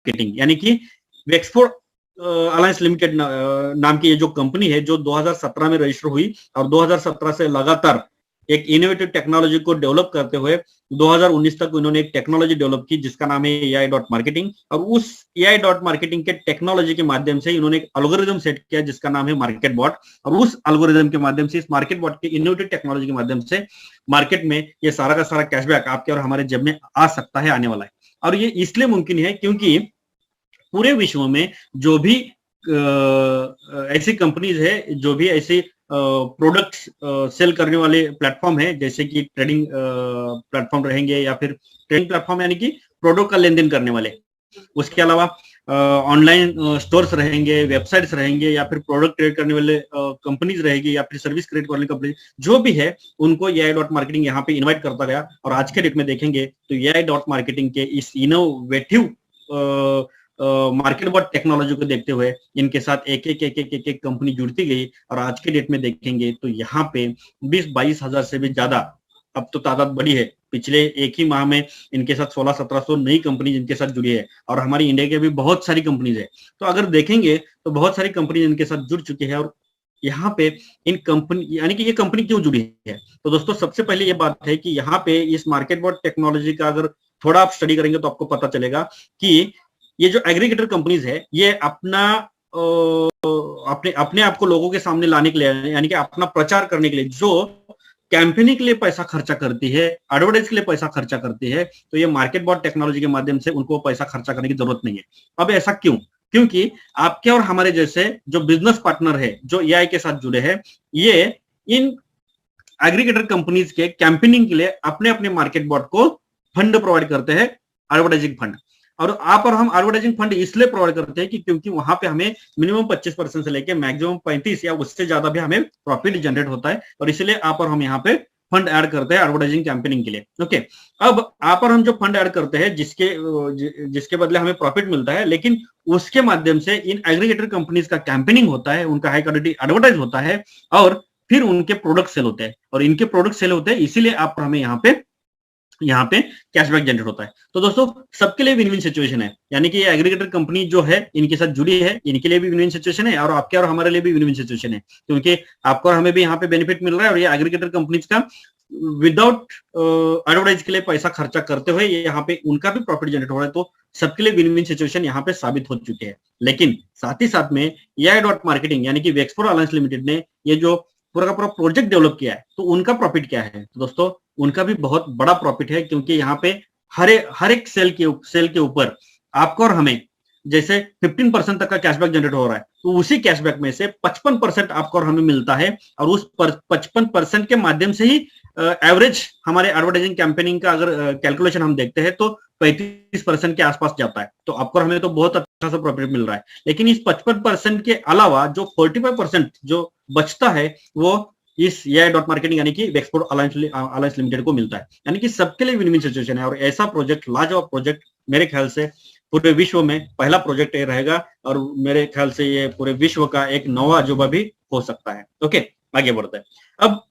Marketing यानी कि वेक्सफोर्ड alliance limited नाम की ये जो कंपनी है जो 2017 में रजिस्टर हुई और 2017 से लगातार एक इनोवेटिव टेक्नोलॉजी को डेवलप करते हुए 2019 तक उन्होंने एक टेक्नोलॉजी डेवलप की जिसका नाम है एआई डॉट मार्केटिंग। और उस एआई डॉट मार्केटिंग के टेक्नोलॉजी के माध्यम से इन्होंने एक एल्गोरिथम सेट किया जिसका नाम है मार्केट बॉट। और उस एल्गोरिथम के माध्यम से, इस मार्केट बॉट के इनोवेटिव टेक्नोलॉजी के माध्यम से मार्केट में ये सारा का सारा कैशबैक आपके और हमारे जेब में आ सकता है, आने वाला है। और ये इसलिए मुमकिन है क्योंकि पूरे विश्व में जो भी ऐसी कंपनीज है, जो भी ऐसी प्रोडक्ट सेल करने वाले प्लेटफॉर्म है, जैसे कि ट्रेडिंग प्लेटफॉर्म रहेंगे या फिर ट्रेडिंग प्लेटफॉर्म यानी कि प्रोडक्ट का लेन देन करने वाले, उसके अलावा ऑनलाइन स्टोर्स रहेंगे, वेबसाइट्स रहेंगे, या फिर प्रोडक्ट क्रिएट करने वाले कंपनीज रहेगी, या फिर सर्विस क्रिएट करने वाली कंपनी, जो भी है उनको एआई डॉट मार्केटिंग यहाँ पे इनवाइट करता गया। और आज के डेट में देखेंगे तो एआई डॉट मार्केटिंग के इस इनोवेटिव मार्केट बॉट टेक्नोलॉजी को देखते हुए इनके साथ एक एक कंपनी जुड़ती गई। और आज के डेट में देखेंगे तो यहाँ पे 20-22 हजार से भी ज्यादा अब तो तादाद बढ़ी है। पिछले एक ही माह में इनके साथ 1600-1700 नई कंपनी इनके साथ जुड़ी है। और हमारी इंडिया के भी बहुत सारी कंपनीज है, तो अगर देखेंगे तो बहुत सारी कंपनी इनके साथ जुड़ चुकी है। और यहाँ पे इन कंपनी यानी कि ये कंपनी क्यों जुड़ी है, तो दोस्तों सबसे पहले ये बात है कि यहाँ पे इस मार्केट बॉट टेक्नोलॉजी का अगर थोड़ा आप स्टडी करेंगे तो आपको पता चलेगा कि ये जो एग्रीगेटर कंपनीज है ये अपना अपने आप को लोगों के सामने लाने के लिए, यानी कि अपना प्रचार करने के लिए जो कैंपेनिंग के लिए पैसा खर्चा करती है, एडवर्टाइज के लिए पैसा खर्चा करती है, तो ये मार्केट बॉट टेक्नोलॉजी के माध्यम से उनको पैसा खर्चा करने की जरूरत नहीं है। अब ऐसा क्यों? क्योंकि आपके और हमारे जैसे जो बिजनेस पार्टनर है जो एआई के साथ जुड़े हैं, ये इन एग्रीगेटर कंपनीज के कैंपेनिंग के लिए अपने अपने मार्केट बॉट को फंड प्रोवाइड करते हैं, एडवर्टाइजिंग फंड। और आप और हम एडवर्टाइजिंग फंड इसलिए प्रोवाइड करते हैं कि क्योंकि वहां पे हमें मिनिमम 25% से लेके मैक्सिमम 35 या उससे ज्यादा भी हमें प्रॉफिट जनरेट होता है। और इसलिए आप और हम यहाँ पे फंड ऐड करते हैं एडवर्टाइजिंग कैंपेनिंग के लिए। ओके, अब आप और हम जो फंड ऐड करते हैं जिसके बदले हमें प्रॉफिट मिलता है, लेकिन उसके माध्यम से इन एग्रीगेटर कंपनीज का कैंपेनिंग होता है, उनका हाई क्वालिटी एडवर्टाइज होता है और फिर उनके प्रोडक्ट सेल होते हैं। और इनके प्रोडक्ट सेल होते हैं इसीलिए आप और हमें यहाँ पे कैशबैक जनरेट होता है। तो दोस्तों सबके लिए विन विन सिचुएशन है, यानी कि ये एग्रीगेटर कंपनी जो है इनके साथ जुड़ी है, इनके लिए भी विन विन सिचुएशन है और आपके और हमारे लिए भी विन विन सिचुएशन है, क्योंकि आपको और हमें भी यहाँ पे बेनिफिट मिल रहा है। और ये एग्रीगेटर कंपनीज का विदाउट एडवर्टाइज के लिए पैसा खर्चा करते हुए ये यहाँ पे उनका भी प्रॉफिट जनरेट हो रहा है। तो सबके लिए विन विन सिचुएशन यहाँ पे साबित हो चुकी है। लेकिन साथ ही साथ में एआई डॉट मार्केटिंग यानी कि वेक्सफोर्ड अलायंस लिमिटेड ने ये जो पूरा का पूरा प्रोजेक्ट डेवलप किया है, तो उनका प्रॉफिट क्या है? तो दोस्तों उनका भी बहुत बड़ा प्रॉफिट है, क्योंकि यहाँ पे हर एक सेल के ऊपर आपको और हमें जैसे 15% तक का कैशबैक जनरेट हो रहा है, तो उसी कैशबैक में से 55% आपको और हमें मिलता है। और उस 55% के माध्यम से ही एवरेज हमारे एडवर्टाइजिंग कैंपेनिंग का अगर कैलकुलेशन हम देखते हैं तो 35% के आसपास जाता है। तो आपको हमें तो बहुत अच्छा सा प्रॉफिट मिल रहा है। लेकिन इस 55% के अलावा जो 45% जो बचता है वो इस एआई डॉट मार्केटिंग यानी कि वेक्सफोर्ड अलायंस लिमिटेड को मिलता है। यानी कि सबके लिए विन विन सिचुएशन है। और ऐसा प्रोजेक्ट, लाजवाब प्रोजेक्ट, मेरे ख्याल से पूरे विश्व में पहला प्रोजेक्ट ये रहेगा। और मेरे ख्याल से ये पूरे विश्व का एक नवा अजूबा भी हो सकता है। ओके, आगे बढ़ते हैं। अब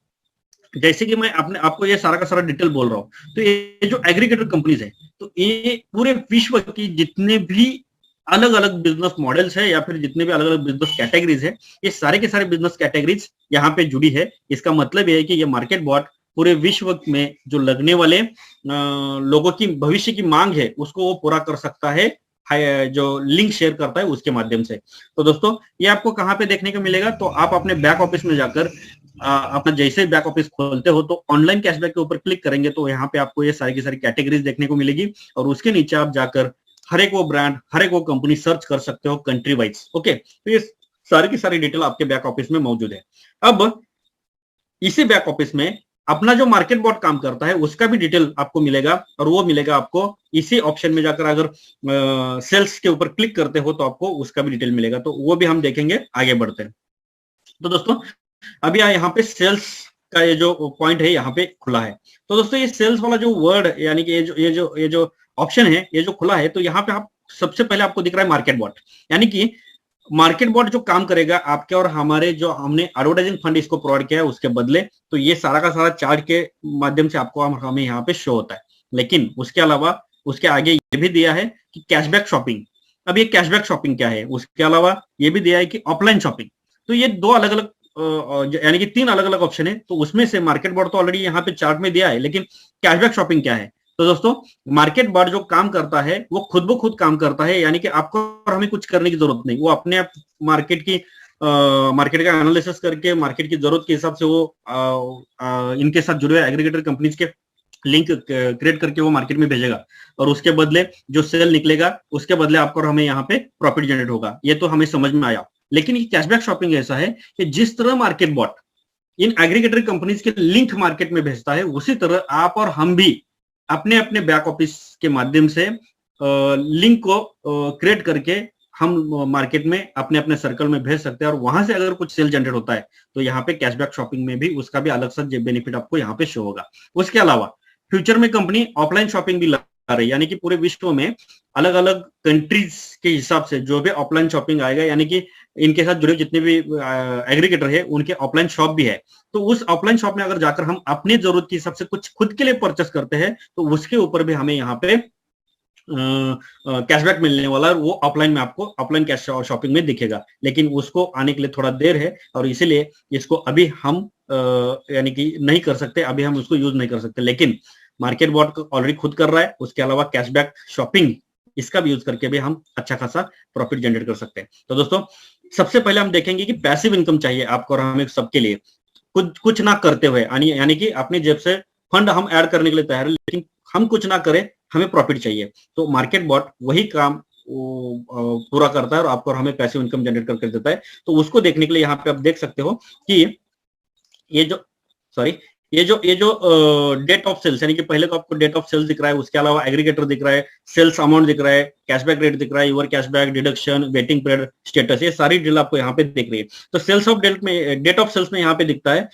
जैसे कि मैं आपको ये सारा का सारा डिटेल बोल रहा हूँ, तो ये जो एग्रीगेटर कंपनीज है, तो ये पूरे विश्व की जितने भी अलग अलग बिजनेस मॉडल्स है या फिर जितने भी अलग अलग बिजनेस कैटेगरीज है, ये सारे के सारे बिजनेस कैटेगरीज यहाँ पे जुड़ी है। इसका मतलब ये है कि ये मार्केट बॉट पूरे विश्व में जो लगने वाले लोगों की भविष्य की मांग है उसको वो पूरा कर सकता है, जो लिंक शेयर करता है उसके माध्यम से। तो दोस्तों ये आपको कहाँ पे देखने को मिलेगा? तो आप अपने बैक ऑफिस में जाकर अपना जैसे बैक ऑफिस खोलते हो तो ऑनलाइन कैशबैक के ऊपर क्लिक करेंगे तो यहाँ पे आपको ये सारी की सारी कैटेगरीज देखने को मिलेगी। और उसके नीचे आप जाकर हर एक वो ब्रांड, हर एक वो कंपनी सर्च कर सकते हो कंट्री वाइज। ओके, तो ये सारी की सारी डिटेल आपके बैक ऑफिस में मौजूद है। अब इसी बैक ऑफिस में अपना जो मार्केट बॉट काम करता है उसका भी डिटेल आपको मिलेगा। और वो मिलेगा आपको इसी ऑप्शन में जाकर, अगर सेल्स के ऊपर क्लिक करते हो तो आपको उसका भी डिटेल मिलेगा। तो वो भी हम देखेंगे, आगे बढ़ते हैं। तो दोस्तों अभी यहाँ पे सेल्स का ये जो पॉइंट है यहाँ पे खुला है। तो दोस्तों ये सेल्स वाला जो वर्ड यानी कि ये जो ऑप्शन है, ये जो खुला है, तो यहाँ पे आप सबसे पहले आपको दिख रहा है मार्केट बॉट। यानी कि मार्केट बॉट जो काम करेगा आपके और हमारे जो हमने एडवर्टाइजिंग फंड इसको प्रोवाइड किया है उसके बदले, तो ये सारा का सारा चार्ट के माध्यम से आपको हमें यहाँ पे शो होता है। लेकिन उसके अलावा उसके आगे ये भी दिया है कि कैशबैक शॉपिंग, अब ये कैशबैक शॉपिंग क्या है, उसके अलावा ये भी दिया है कि ऑफलाइन शॉपिंग। तो ये दो अलग अलग यानी कि तीन अलग अलग ऑप्शन है। तो उसमें से मार्केट बोर्ड तो ऑलरेडी यहाँ पे चार्ट में दिया है, लेकिन कैशबैक शॉपिंग क्या है? तो दोस्तों, मार्केट बोर्ड जो काम करता है वो खुद ब खुद काम करता है, यानी कि आपको और हमें कुछ करने की जरूरत नहीं। वो अपने आप मार्केट की मार्केट का एनालिसिस करके मार्केट की जरूरत के हिसाब से वो इनके साथ जुड़े हुए एग्रीगेटर कंपनीज के लिंक क्रिएट करके वो मार्केट में भेजेगा, और उसके बदले जो सेल निकलेगा उसके बदले आपको और हमें यहाँ पे प्रॉफिट जनरेट होगा। ये तो हमें समझ में आया। लेकिन ये कैशबैक शॉपिंग ऐसा है कि जिस तरह market bought in aggregator companies के लिंक मार्केट में भेजता है, उसी तरह आप और हम भी अपने अपने बैक ऑफिस के माध्यम से लिंक को क्रिएट करके हम मार्केट में अपने अपने सर्कल में भेज सकते हैं, और वहां से अगर कुछ सेल जनरेट होता है तो यहाँ पे कैशबैक शॉपिंग में भी उसका भी अलग सा बेनिफिट आपको यहाँ पे शो होगा। उसके अलावा फ्यूचर में कंपनी ऑफलाइन शॉपिंग भी ला रही है, यानी कि पूरे विश्व में अलग अलग कंट्रीज के हिसाब से जो भी ऑफलाइन शॉपिंग आएगा, यानी कि इनके साथ जुड़े जितने भी एग्रीगेटर है उनके ऑफलाइन शॉप भी है। तो उस ऑफलाइन शॉप में अगर जाकर हम अपनी जरूरत के हिसाब से कुछ खुद के लिए परचेस करते हैं तो उसके ऊपर भी हमें यहाँ पे कैशबैक मिलने वाला है। वो ऑफलाइन में आपको ऑफलाइन कैश शॉपिंग में दिखेगा, लेकिन उसको आने के लिए थोड़ा देर है, और इसीलिए इसको अभी हम यानी कि नहीं कर सकते, अभी हम उसको यूज नहीं कर सकते। लेकिन मार्केट बॉट ऑलरेडी खुद कर रहा है। उसके अलावा कैशबैक शॉपिंग इसका भी यूज करके भी हम अच्छा खासा प्रॉफिट जनरेट कर सकते हैं। तो दोस्तों, सबसे पहले हम देखेंगे कि पैसिव इनकम चाहिए आपको और हमें सबके लिए, कुछ ना करते हुए, यानी कि अपनी जेब से फंड हम ऐड करने के लिए तैयार है, लेकिन हम कुछ ना करें, हमें प्रॉफिट चाहिए। तो मार्केट बॉट वही काम पूरा करता है और आपको और हमें पैसिव इनकम जनरेट करके देता है। तो उसको देखने के लिए यहाँ पे आप देख सकते हो कि ये जो सॉरी ये जो डेट ऑफ सेल्स, यानी कि पहले तो आपको डेट ऑफ सेल्स दिख रहा है, उसके अलावा एग्रीगेटर दिख रहा है, सेल्स अमाउंट दिख रहा है, कैशबैक रेट दिख रहा है, your cashback, deduction, waiting period, status, ये सारी डील आपको यहाँ पे दिख रही है। तो सेल्स ऑफ डेट में, डेट ऑफ सेल्स में यहाँ पे दिखता है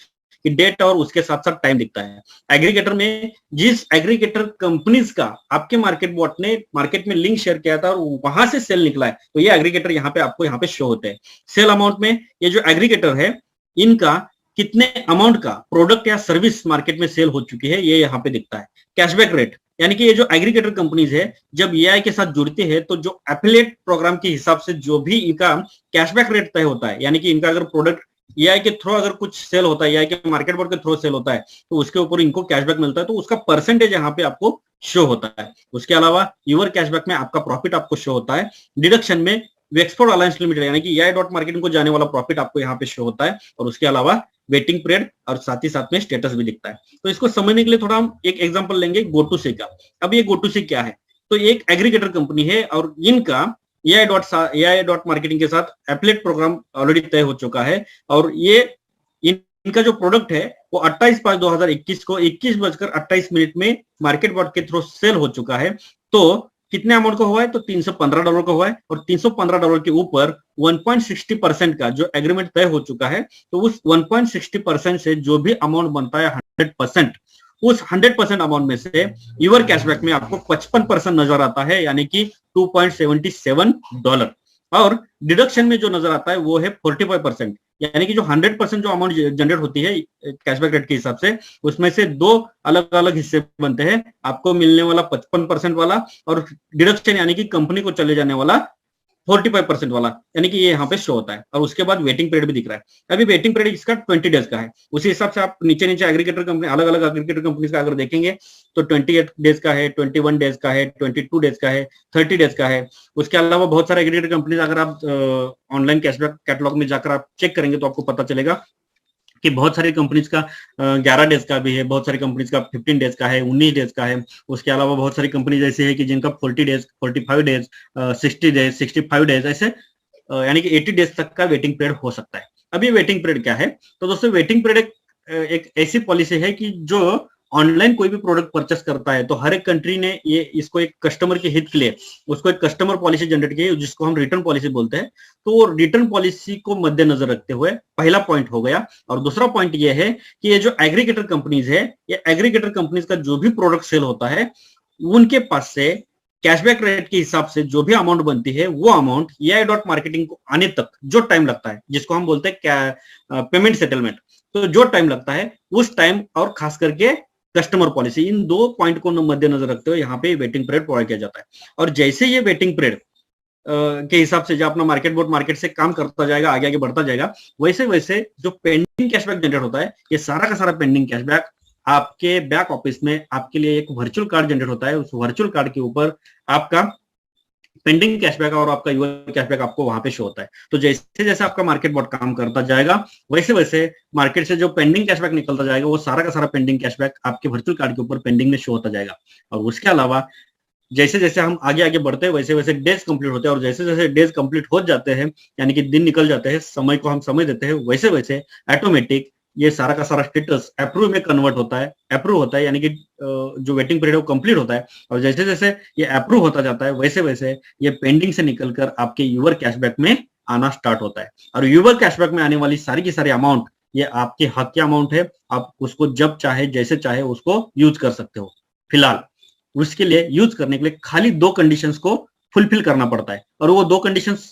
कि डेट और उसके साथ साथ टाइम दिखता है। एग्रीगेटर में जिस एग्रीगेटर कंपनीज का आपके मार्केट बॉट ने मार्केट में लिंक शेयर किया था और वहां से सेल निकला है, तो ये एग्रीगेटर यहाँ पे आपको यहाँ पे शो होते हैं। सेल अमाउंट में ये जो एग्रीगेटर है इनका कितने अमाउंट का प्रोडक्ट या सर्विस मार्केट में सेल हो चुकी है ये यहाँ पे दिखता है। कैशबैक रेट, यानी कि ये जो एग्रीगेटर कंपनीज है जब एआई के साथ जुड़ती है तो जो एफिलिएट प्रोग्राम के हिसाब से जो भी इनका कैशबैक रेट तय होता है, यानी कि इनका अगर प्रोडक्ट एआई के थ्रू अगर कुछ सेल होता है, एआई के मार्केट बोर्ड के थ्रू सेल होता है, तो उसके ऊपर इनको कैशबैक मिलता है, तो उसका परसेंटेज यहाँ पे आपको शो होता है। उसके अलावा यूर कैशबैक में आपका प्रॉफिट आपको शो होता है। डिडक्शन में एक्सपोर्ट अलायंस लिमिटेड यानी कि एआई डॉट मार्केटिंग को जाने वाला प्रॉफिट आपको यहाँ पे शो होता है, और उसके अलावा वेटिंग पीरियड और साथ ही साथ में स्टेटस भी दिखता है। तो इसको समझने के लिए थोड़ा हम एक एग्जांपल लेंगे GoToSee का। अब ये GoToSee क्या है? तो एक एग्रीगेटर कंपनी है और इनका एआई डॉट मार्केटिंग के साथ एफिलिएट प्रोग्राम ऑलरेडी तय हो चुका है, और ये इनका जो प्रोडक्ट है वो 28/5/2021 को 21:28 में मार्केट बॉट के थ्रू सेल हो चुका है। तो कितने अमाउंट का हुआ है? तो $315 का हुआ है, और $315 के ऊपर 1.60% का जो एग्रीमेंट तय हो चुका है, तो उस 1.60% से जो भी अमाउंट बनता है 100%, उस 100% अमाउंट में से यूर कैशबैक में आपको 55% नजर आता है, यानी कि $2.77, और डिडक्शन में जो नजर आता है वो है 45%, यानी कि जो 100% जो अमाउंट जनरेट होती है कैशबैक रेट के हिसाब से, उसमें से दो अलग अलग हिस्से बनते हैं। आपको मिलने वाला 55% वाला, और डिडक्शन यानी कि कंपनी को चले जाने वाला 45% वाला, यानी कि ये यहाँ पे शो होता है। और उसके बाद वेटिंग पीरियड भी दिख रहा है। अभी वेटिंग पीरियड इसका 20 डेज का है। उसी हिसाब से आप नीचे नीचे एग्रीगेटर कंपनी, अलग अलग एग्रीगेटर कंपनी का अगर देखेंगे तो 28 डेज का है, 21 डेज का है, 22 डेज का है, 30 डेज का है। उसके अलावा बहुत सारे एग्रीगेटर कंपनी अगर आप ऑनलाइन कैशबैक कैटलॉग में जाकर आप चेक करेंगे तो आपको पता चलेगा कि बहुत सारी कंपनीज का 11 डेज का भी है, बहुत सारी कंपनीज का 15 डेज का है, 19 डेज का है। उसके अलावा बहुत सारी कंपनीज ऐसी है कि जिनका 40 डेज, 45 डेज, 60 डेज, 65 डेज, ऐसे यानी कि 80 डेज तक का वेटिंग पीरियड हो सकता है। अब ये वेटिंग पीरियड क्या है? तो दोस्तों, वेटिंग पीरियड एक ऐसी पॉलिसी है कि जो ऑनलाइन कोई भी प्रोडक्ट परचेस करता है तो हर एक कंट्री ने ये इसको एक कस्टमर के हित के लिए उसको एक कस्टमर पॉलिसी जनरेट की है, जिसको हम रिटर्न पॉलिसी बोलते हैं। तो रिटर्न पॉलिसी को मद्देनजर रखते हुए पहला पॉइंट हो गया। और दूसरा पॉइंट ये है कि ये जो एग्रीगेटर कंपनीज है, ये एग्रीगेटर कंपनीज का जो भी प्रोडक्ट सेल होता है उनके पास से कैशबैक रेट के हिसाब से जो भी अमाउंट बनती है वो अमाउंट एआई डॉट मार्केटिंग को आने तक जो टाइम लगता है, जिसको हम बोलते हैं पेमेंट सेटलमेंट, तो जो टाइम लगता है उस टाइम और खास करके कस्टमर पॉलिसी, इन दो पॉइंट को मद्देनजर रखते हुए यहाँ पे वेटिंग पीरियड प्रोवाइड किया जाता है। और जैसे ये वेटिंग पीरियड के हिसाब से जो अपना मार्केट बोर्ड मार्केट से काम करता जाएगा, आगे आगे बढ़ता जाएगा, वैसे वैसे जो पेंडिंग कैशबैक जनरेट होता है, ये सारा का सारा पेंडिंग कैशबैक आपके बैक ऑफिस में आपके लिए एक वर्चुअल कार्ड जनरेट होता है। उस वर्चुअल कार्ड के ऊपर आपका पेंडिंग कैशबैक और आपका यूआर कैशबैक आपको वहां पे शो होता है। तो जैसे जैसे आपका मार्केट बॉट काम करता जाएगा, वैसे वैसे मार्केट से जो पेंडिंग कैशबैक निकलता जाएगा, वो सारा का सारा पेंडिंग कैशबैक आपके वर्चुअल कार्ड के ऊपर पेंडिंग में शो होता जाएगा। और उसके अलावा जैसे जैसे हम आगे आगे बढ़ते हैं, वैसे वैसे डेज कंप्लीट होते हैं, और जैसे जैसे डेज कंप्लीट हो जाते हैं, यानी कि दिन निकल जाते हैं, समय को हम समय देते हैं, वैसे वैसे ऑटोमेटिक ये सारा का सारा स्टेटस अप्रूव में कन्वर्ट होता है, अप्रूव होता है, यानी कि जो वेटिंग पीरियड है वो कंप्लीट होता है। और जैसे जैसे ये अप्रूव होता जाता है, वैसे वैसे ये पेंडिंग से निकलकर आपके यूवर कैशबैक में आना स्टार्ट होता है। और यूवर कैशबैक में आने वाली सारी की सारी अमाउंट, ये आपके हक के अमाउंट है, आप उसको जब चाहे जैसे चाहे उसको यूज कर सकते हो। फिलहाल उसके लिए यूज करने के लिए खाली 2 कंडीशंस को फुलफिल करना पड़ता है, और वो 2 कंडीशंस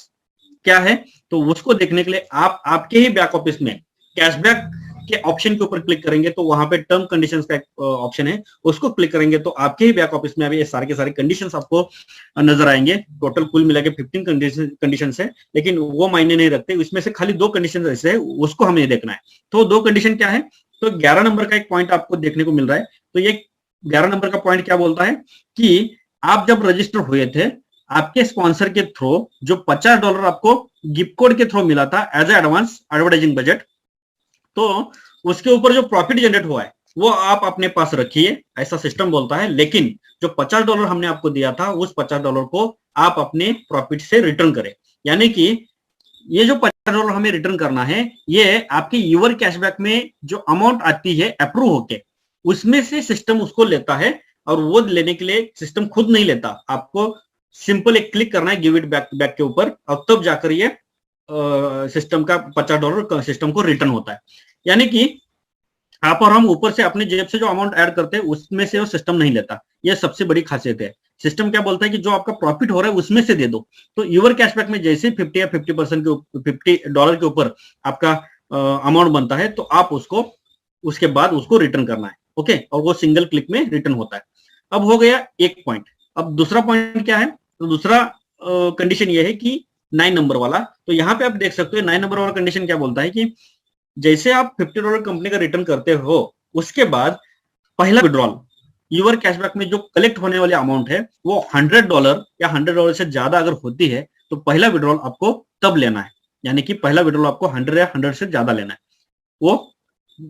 क्या है, तो उसको देखने के लिए आप आपके ही बैक ऑफिस में कैशबैक के ऑप्शन के ऊपर क्लिक करेंगे, तो वहां पे टर्म कंडीशंस का ऑप्शन है, उसको क्लिक करेंगे तो आपके ही बैक ऑफिस में अभी ये सारे के सारे कंडीशंस आपको नजर आएंगे। टोटल कुल मिला के 15 कंडीशन है, लेकिन वो मायने नहीं रखते, इसमें से खाली 2 कंडीशन ऐसे है, उसको हमें देखना है। तो 2 कंडीशन क्या है, तो 11 नंबर का एक पॉइंट आपको देखने को मिल रहा है। तो ये 11 नंबर का पॉइंट क्या बोलता है कि आप जब रजिस्टर हुए थे, आपके स्पॉन्सर के थ्रू जो $50 आपको गिफ्ट कोड के थ्रू मिला था एज एडवांस एडवर्टाइजिंग बजट, तो उसके ऊपर जो प्रॉफिट जनरेट हुआ है वो आप अपने पास रखिए, ऐसा सिस्टम बोलता है। लेकिन जो $50 हमने आपको दिया था, उस $50 को आप अपने प्रॉफिट से रिटर्न करें। यानी कि ये जो $50 हमें रिटर्न करना है, ये आपके यूवर कैशबैक में जो अमाउंट आती है अप्रूव होके, उसमें से सिस्टम उसको लेता है। और वो लेने के लिए सिस्टम खुद नहीं लेता, आपको सिंपल एक क्लिक करना है गिव इट बैक बैक के ऊपर, और तब जाकर ये सिस्टम का $50 सिस्टम को रिटर्न होता है। यानी कि आप और हम ऊपर से अपने जेब से जो अमाउंट ऐड करते हैं, उसमें से वो सिस्टम नहीं लेता। यह सबसे बड़ी खासियत है। सिस्टम क्या बोलता है कि जो आपका प्रॉफिट हो रहा है उसमें से दे दो। तो यूवर कैशबैक में जैसे 50 या 50% के $50 के ऊपर आपका अमाउंट बनता है, तो आप उसको उसके बाद उसको रिटर्न करना है। ओके, और वो सिंगल क्लिक में रिटर्न होता है। अब हो गया एक पॉइंट। अब दूसरा पॉइंट क्या है, तो दूसरा कंडीशन ये है कि 9 नंबर वाला। तो यहाँ पे आप देख सकते हो 9 नंबर वाला कंडीशन क्या बोलता है कि जैसे आप $50 कंपनी का रिटर्न करते हो, उसके बाद पहला विड्रॉल यूवर कैशबैक में जो कलेक्ट होने वाली अमाउंट है वो $100 या $100 से ज्यादा अगर होती है, तो पहला विड्रॉल आपको तब लेना है। यानी कि पहला विड्रॉल आपको 100 या 100 से ज्यादा लेना है, वो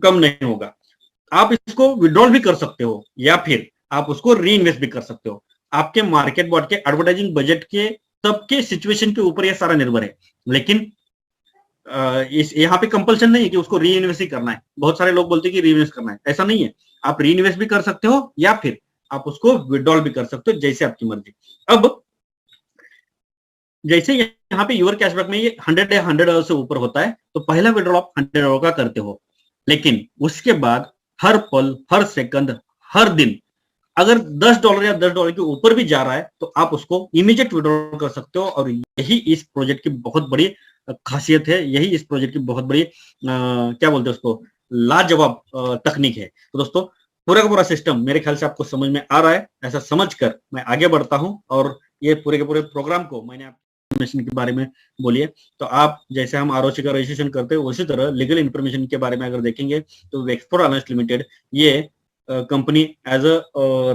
कम नहीं होगा। आप इसको विड्रॉल भी कर सकते हो, या फिर आप उसको री इन्वेस्ट भी कर सकते हो। आपके मार्केट बॉट के एडवर्टाइजिंग बजट के तब के सिचुएशन के ऊपर यह सारा निर्भर है। लेकिन इस यहाँ पे कंपल्सन नहीं है कि उसको री इन्वेस्ट ही करना है। बहुत सारे लोग बोलते हैं कि री इन्वेस्ट करना है, ऐसा नहीं है। आप री इन्वेस्ट भी कर सकते हो, या फिर आप उसको विड्रॉल भी कर सकते हो, जैसे आपकी मर्जी। अब जैसे यहाँ पे यूर कैशबैक में ये 100 या $100 से ऊपर होता है, तो पहला विड्रॉल आप $100 का करते हो। लेकिन उसके बाद हर पल, हर सेकंड, हर दिन अगर $10 या $10 के ऊपर भी जा रहा है, तो आप उसको इमीडिएट विड्रॉल कर सकते हो। और यही इस प्रोजेक्ट की बहुत बड़ी खासियत है, यही इस प्रोजेक्ट की बहुत बड़ी क्या बोलते हैं उसको, लाजवाब तकनीक है। तो दोस्तों, पूरा का पूरा सिस्टम मेरे ख्याल से आपको समझ में आ रहा है। ऐसा समझकर मैं आगे बढ़ता हूं, और ये पूरे के पूरे प्रोग्राम को मैंने इन्फॉर्मेशन के बारे में बोलिए। तो आप जैसे हम आरओसी का रजिस्ट्रेशन करते हैं, उसी तरह लीगल इन्फॉर्मेशन के बारे में अगर देखेंगे, तो एक्सपोर्ट अलायंस लिमिटेड ये company as a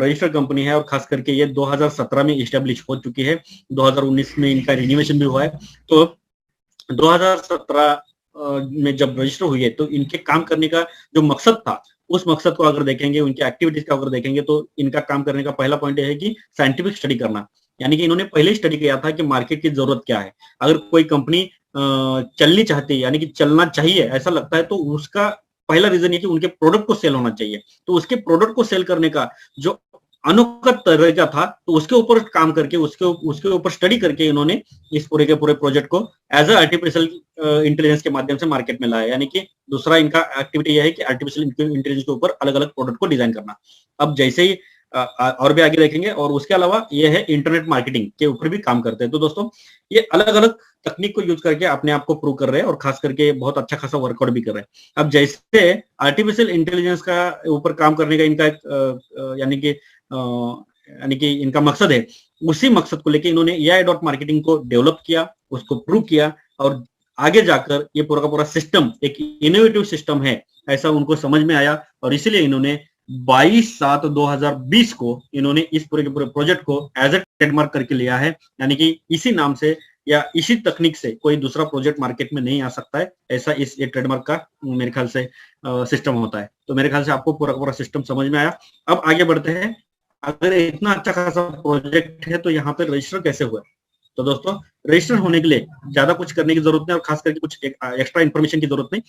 registered company है, और खास करके ये 2017 में इस्टेब्लिश हो चुकी है। 2019 में इनका रिन्यूएशन भी हुआ है। तो 2017 में जब रजिस्टर हुई है, तो इनके काम करने का जो मकसद था, उस मकसद को अगर देखेंगे, उनकी एक्टिविटीज का अगर देखेंगे, तो इनका काम करने का पहला पॉइंट यह है कि साइंटिफिक स्टडी करना। यानी कि इन्होंने पहले ही स्टडी किया था कि मार्केट की जरूरत क्या है। अगर कोई कंपनी चलनी चाहती है, यानी कि चलना चाहिए ऐसा लगता है, तो उसका पहला रीजन ये कि उनके प्रोडक्ट को सेल होना चाहिए। तो उसके प्रोडक्ट को सेल करने का जो अनोखा तरीका था, तो उसके ऊपर काम करके, उसके ऊपर स्टडी करके इन्होंने इस पूरे के पूरे प्रोजेक्ट को एज अ आर्टिफिशियल इंटेलिजेंस के माध्यम से मार्केट में लाया। यानी कि दूसरा इनका एक्टिविटी यह है कि आर्टिफिशियल इंटेलिजेंस के ऊपर अलग अलग प्रोडक्ट को डिजाइन करना। अब जैसे ही और भी आगे देखेंगे, और उसके अलावा ये है इंटरनेट मार्केटिंग के ऊपर भी काम करते हैं। तो दोस्तों, ये अलग अलग तकनीक को यूज करके अपने आप को प्रूव कर रहे हैं, और खास करके बहुत अच्छा खासा वर्कआउट भी कर रहे हैं। अब जैसे आर्टिफिशियल इंटेलिजेंस का ऊपर काम करने का इनका यानी कि इनका मकसद है उसी मकसद को लेकर इन्होंने एआई डॉट मार्केटिंग को डेवलप किया, उसको प्रूव किया, और आगे जाकर ये पूरा का पूरा सिस्टम एक इनोवेटिव सिस्टम है ऐसा उनको समझ में आया, और इसीलिए इन्होंने 22/7/2020 को इन्होंने इस पूरे के पूरे प्रोजेक्ट को एज ए ट्रेडमार्क करके लिया है। यानी कि इसी नाम से या इसी तकनीक से कोई दूसरा प्रोजेक्ट मार्केट में नहीं आ सकता है, ऐसा इस ये ट्रेडमार्क का मेरे ख्याल से सिस्टम होता है। तो मेरे ख्याल से आपको पूरा पूरा सिस्टम समझ में आया। अब आगे बढ़ते हैं। अगर इतना अच्छा खासा प्रोजेक्ट है तो यहाँ पे रजिस्टर कैसे हुआ? तो दोस्तों, रजिस्टर होने के लिए ज्यादा कुछ करने की जरूरत नहीं, और खास करके कुछ एक्स्ट्रा इन्फॉर्मेशन की जरूरत नहीं।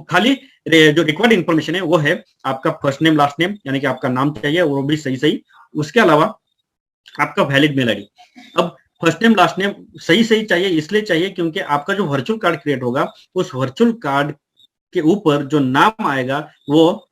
खाली जो रिक्वायर्ड इन्फॉर्मेशन है वो है आपका फर्स्ट नेम लास्ट नेम, यानी कि आपका नाम चाहिए, वो भी सही सही। उसके अलावा आपका वैलिड मेल आईडी। अब फर्स्ट नेम लास्ट नेम सही सही चाहिए, इसलिए चाहिए क्योंकि आपका जो वर्चुअल कार्ड क्रिएट होगा, उस वर्चुअल कार्ड के ऊपर जो नाम आएगा वो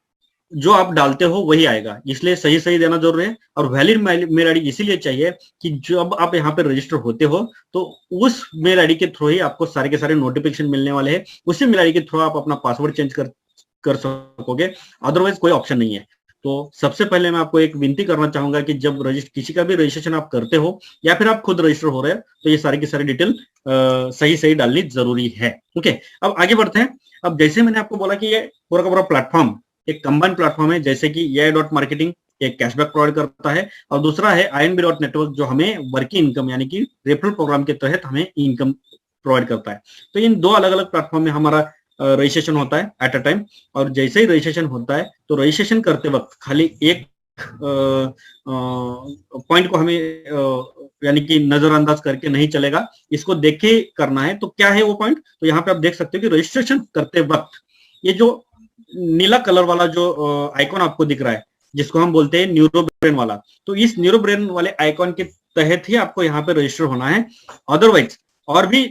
जो आप डालते हो वही आएगा, इसलिए सही सही देना जरूरी है। और वैलिड मेल आईडी इसीलिए चाहिए कि जब आप यहाँ पे रजिस्टर होते हो तो उस मेल आईडी के थ्रू ही आपको सारे के सारे नोटिफिकेशन मिलने वाले हैं। उसी मेल आईडी के थ्रू आप अपना पासवर्ड चेंज कर सकोगे, अदरवाइज कोई ऑप्शन नहीं है। तो सबसे पहले मैं आपको एक विनती करना चाहूंगा कि जब किसी का भी रजिस्ट्रेशन आप करते हो या फिर आप खुद रजिस्टर हो रहे हो, तो ये सारी की सारी डिटेल सही सही डालनी जरूरी है। ओके, अब आगे बढ़ते हैं। अब जैसे मैंने आपको बोला कि ये पूरा का पूरा प्लेटफॉर्म एक कंबाइंड प्लेटफॉर्म है, जैसे कि एआई डॉट मार्केटिंग एक कैशबैक प्रोवाइड करता है, और दूसरा है INB डॉट नेटवर्क जो हमें वर्किंग इनकम यानी कि रेफरल प्रोग्राम के तहत हमें इनकम प्रोवाइड करता है। तो इन दो अलग अलग प्लेटफॉर्म में हमारा रजिस्ट्रेशन होता है एट अ टाइम, और जैसे ही रजिस्ट्रेशन होता है तो रजिस्ट्रेशन करते वक्त खाली एक पॉइंट को हमें यानी कि नजरअंदाज करके नहीं चलेगा, इसको देख के करना है। तो क्या है वो पॉइंट? तो यहाँ पे आप देख सकते हो कि रजिस्ट्रेशन करते वक्त ये जो नीला कलर वाला जो आइकॉन आपको दिख रहा है, जिसको हम बोलते हैं न्यूरो ब्रेन वाला, तो इस न्यूरो ब्रेन वाले आइकॉन के तहत ही आपको यहाँ पे रजिस्टर होना है। अदरवाइज और भी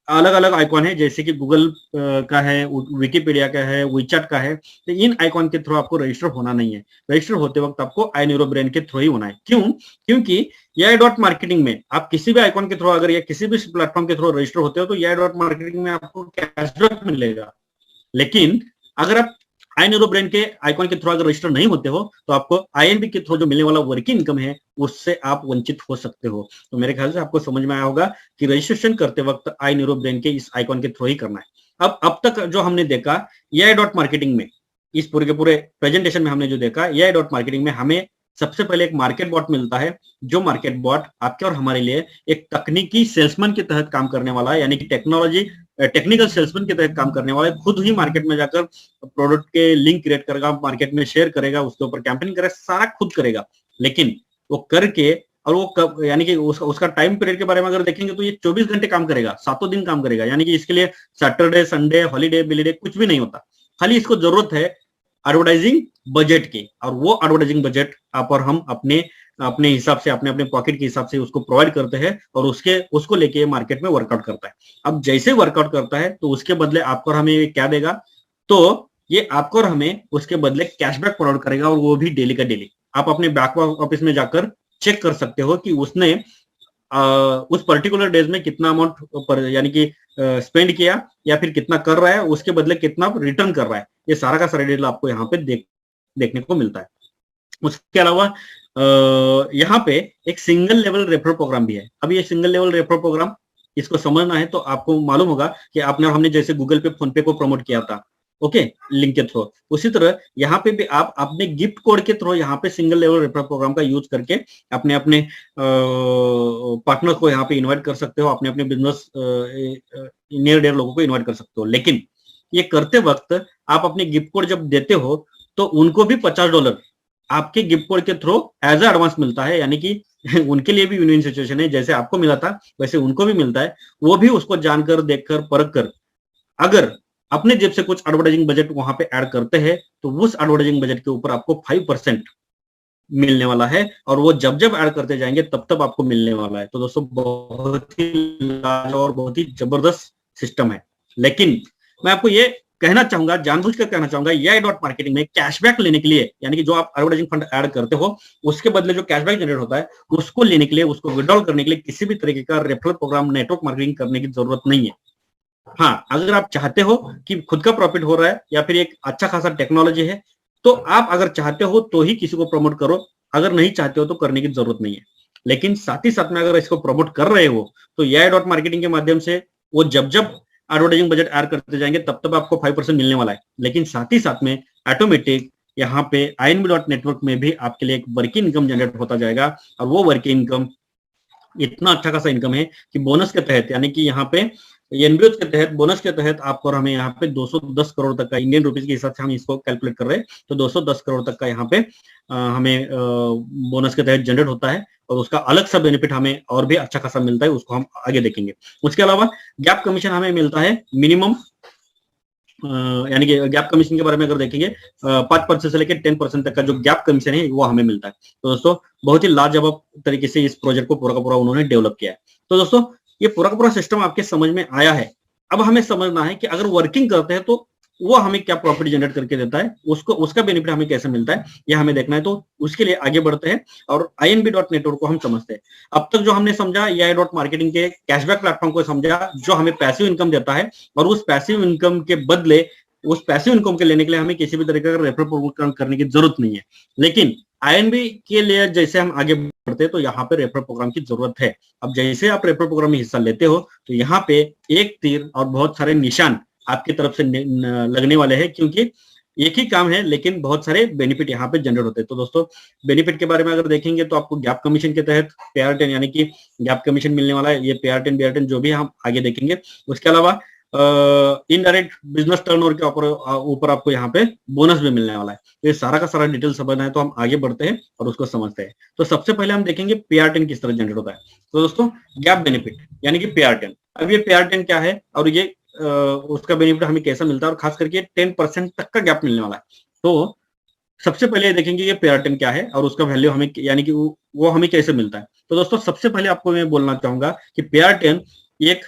अलग अलग आइकॉन है, जैसे कि गूगल का है, विकिपीडिया का है, वीचैट का है, तो इन आइकॉन के थ्रू आपको रजिस्टर होना नहीं है। रजिस्टर होते वक्त आपको आई न्यूरो ब्रेन के थ्रू ही होना है। क्यों? क्योंकि एआई डॉट मार्केटिंग में आप किसी भी आइकॉन के थ्रू अगर या किसी भी प्लेटफॉर्म के थ्रू रजिस्टर होते हो तो एआई डॉट मार्केटिंग में आपको कैशबैक मिलेगा। लेकिन अगर आप आई न्यूरो ब्रेन के आइकॉन के थ्रू अगर रजिस्टर नहीं होते हो तो आपको INB के थ्रू जो मिलने वाला वर्किंग इनकम है उससे आप वंचित हो सकते हो। तो मेरे ख्याल से आपको समझ में आया होगा कि रजिस्ट्रेशन करते वक्त आई न्यूरो ब्रेन के इस आइकॉन के थ्रू ही करना है। अब तक जो हमने देखा एआई डॉट मार्केटिंग में, इस पूरे के पूरे प्रेजेंटेशन में हमने जो देखा, एआई डॉट मार्केटिंग में हमें सबसे पहले एक मार्केट बॉट मिलता है, जो मार्केट बॉट आपके और हमारे लिए एक तकनीकी सेल्समैन के तहत काम करने वाला है, यानी कि टेक्निकल सेल्समैन के तहत काम करने वाला है। खुद ही मार्केट में जाकर प्रोडक्ट के लिंक क्रिएट करेगा, मार्केट में शेयर करेगा, उसके ऊपर कैंपेनिंग करेगा, सारा खुद करेगा। लेकिन वो करके और वो कब, यानी कि उसका टाइम पीरियड के बारे में अगर देखेंगे तो ये 24 घंटे काम करेगा, 7 दिन काम करेगा, यानी कि इसके लिए सैटरडे संडे हॉलीडे बिलीडे कुछ भी नहीं होता। खाली इसको जरूरत है एडवर्टाइजिंग बजट की, और वो एडवर्टाइजिंग बजट आप और हम अपने हिसाब से, अपने अपने पॉकेट के हिसाब से उसको प्रोवाइड करते हैं, और उसको लेके मार्केट में वर्कआउट करता है। अब जैसे वर्कआउट करता है तो उसके बदले आपको और हमें क्या देगा? तो ये आपको और हमें उसके बदले कैशबैक प्रोवाइड करेगा, और वो भी डेली का डेली। आप अपने बैक ऑफिस में जाकर चेक कर सकते हो कि उसने उस पर्टिकुलर डेज में कितना अमाउंट यानी कि स्पेंड किया या फिर कितना कर रहा है, उसके बदले कितना रिटर्न कर रहा है। ये सारा का सारा डिटेल आपको यहाँ पे देखने को मिलता है। उसके अलावा यहाँ पे एक सिंगल लेवल रेफरल प्रोग्राम भी है। अब ये सिंगल लेवल रेफरल प्रोग्राम, इसको समझना है तो आपको मालूम होगा कि आपने और हमने जैसे गूगल पे फोन पे को प्रमोट किया था, ओके, लिंक के थ्रू, उसी तरह यहाँ पे भी आप अपने गिफ्ट कोड के थ्रू यहाँ पे सिंगल लेवल रेफरल प्रोग्राम का यूज करके अपने अपने पार्टनर को यहाँ पे इन्वाइट कर सकते हो, अपने अपने बिजनेस नियर डेयर लोगों को इन्वाइट कर सकते हो। लेकिन ये करते वक्त आप अपने गिफ्ट कोड जब देते हो तो उनको भी $50 आपके गिफ्ट कोड के थ्रू एज ए एडवांस मिलता है, यानी कि उनके लिए भी विन-विन सिचुएशन है। जैसे आपको मिला था वैसे उनको भी मिलता है। वो भी उसको जानकर, देखकर, परख कर अगर अपने जेब से कुछ एडवर्टाइजिंग बजट वहां पे ऐड करते हैं तो उस एडवर्टाइजिंग बजट के ऊपर आपको 5% मिलने वाला है, और वो जब जब ऐड करते जाएंगे तब तब आपको मिलने वाला है। तो दोस्तों, बहुत ही लाजवाब और बहुत ही जबरदस्त सिस्टम है। लेकिन मैं आपको ये कहना चाहूंगा, जानबूझकर कहना चाहूंगा, एआई डॉट मार्केटिंग में कैशबैक लेने के लिए, यानी कि जो आप एडवर्टाइजिंग फंड ऐड करते हो उसके बदले जो कैशबैक जनरेट होता है उसको लेने के लिए, उसको विड्रॉल करने के लिए किसी भी तरीके का रेफरल प्रोग्राम, नेटवर्क मार्केटिंग करने की जरूरत नहीं है। हाँ, अगर आप चाहते हो कि खुद का प्रॉफिट हो रहा है या फिर एक अच्छा खासा टेक्नोलॉजी है तो आप अगर चाहते हो तो ही किसी को प्रमोट करो, अगर नहीं चाहते हो तो करने की जरूरत नहीं है। लेकिन साथ ही साथ में अगर इसको प्रमोट कर रहे हो तो एआई डॉट मार्केटिंग के माध्यम से वो जब जब एडवर्टाइजिंग बजट ऐड करते जाएंगे तब तब आपको 5% मिलने वाला है। लेकिन साथ ही साथ में ऑटोमेटिक यहाँ पे INB डॉट नेटवर्क में भी आपके लिए एक वर्किंग इनकम जनरेट होता जाएगा, और वो वर्किंग इनकम इतना अच्छा खासा इनकम है कि बोनस के तहत, यानी कि यहाँ पे एनबीओ के तहत, बोनस के तहत आपको, और हमें यहाँ पे 210 करोड़ तक का, इंडियन रुपीज के हिसाब से हम इसको कैलकुलेट कर रहे हैं, तो 210 करोड़ तक का यहाँ पे हमें बोनस के तहत जनरेट होता है, और उसका अलग सा बेनिफिट हमें और भी अच्छा खासा मिलता है, उसको हम आगे देखेंगे। उसके अलावा गैप कमीशन हमें मिलता है मिनिमम, यानी कि गैप कमीशन के बारे में अगर देखेंगे 5% से लेकर 10% तक का जो गैप कमीशन है वो हमें मिलता है। तो दोस्तों बहुत ही लाजवाब तरीके से इस प्रोजेक्ट को पूरा का पूरा उन्होंने डेवलप किया है। तो दोस्तों ये पूरा का पूरा सिस्टम आपके समझ में आया है। अब हमें समझना है कि अगर वर्किंग करते हैं तो वो हमें क्या प्रॉफिट जनरेट करके देता है, उसको उसका बेनिफिट हमें कैसे मिलता है, यह हमें देखना है। तो उसके लिए आगे बढ़ते हैं और INB डॉट नेटवर्क को हम समझते हैं। अब तक जो हमने समझा एआई डॉट मार्केटिंग के कैशबैक प्लेटफॉर्म को समझा, जो हमें पैसिव इनकम देता है, और उस पैसिव इनकम के बदले, उस पैसिव इनकम के लेने के लिए हमें किसी भी तरीके का रेफरल प्रोग्राम करने की जरूरत नहीं है। लेकिन INB के लिए जैसे हम आगे बढ़ते हैं तो यहाँ पे रेफरल प्रोग्राम की जरूरत है। अब जैसे आप रेफरल प्रोग्राम में हिस्सा लेते हो तो यहाँ पे एक तीर और बहुत सारे निशान आपकी तरफ से लगने वाले हैं, क्योंकि एक ही काम है लेकिन बहुत सारे बेनिफिट यहाँ पे जनरेट होते हैं। तो दोस्तों बेनिफिट के बारे में अगर देखेंगे तो आपको गैप कमीशन के तहत PR10 यानी कि गैप कमीशन मिलने वाला है, ये PR10 BR10 जो भी हम आगे देखेंगे। उसके अलावा इनडायरेक्ट बिजनेस टर्नओवर के ऊपर आपको यहाँ पे बोनस भी मिलने वाला है। तो ये सारा का सारा डिटेल समझना है तो हम आगे बढ़ते हैं और उसको समझते हैं। तो सबसे पहले हम देखेंगे PR10 किस तरह जनरेट होता है। तो दोस्तों गैप बेनिफिट यानी कि PR10, अब ये PR10 क्या है और ये उसका बेनिफिट हमें कैसा मिलता है, और खास करके 10% तक का गैप मिलने वाला है। तो सबसे पहले देखेंगे ये PR10 क्या है और उसका वैल्यू हमें, यानी कि वो हमें कैसे मिलता है। तो दोस्तों सबसे पहले आपको मैं बोलना चाहूंगा कि PR10 एक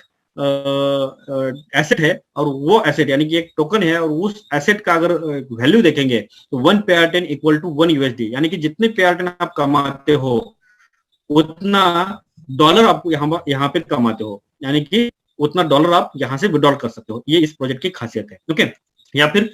एसेट है, और वो एसेट यानी कि एक टोकन है, और उस एसेट का अगर वैल्यू देखेंगे तो 1 PR10 इक्वल टू 1 USD, यानी कि जितने PR10 आप कमाते हो उतना डॉलर आप यहाँ पे कमाते हो, यानी कि उतना डॉलर आप यहाँ से विड्रॉल कर सकते हो। ये इस प्रोजेक्ट की खासियत है। ओके, या फिर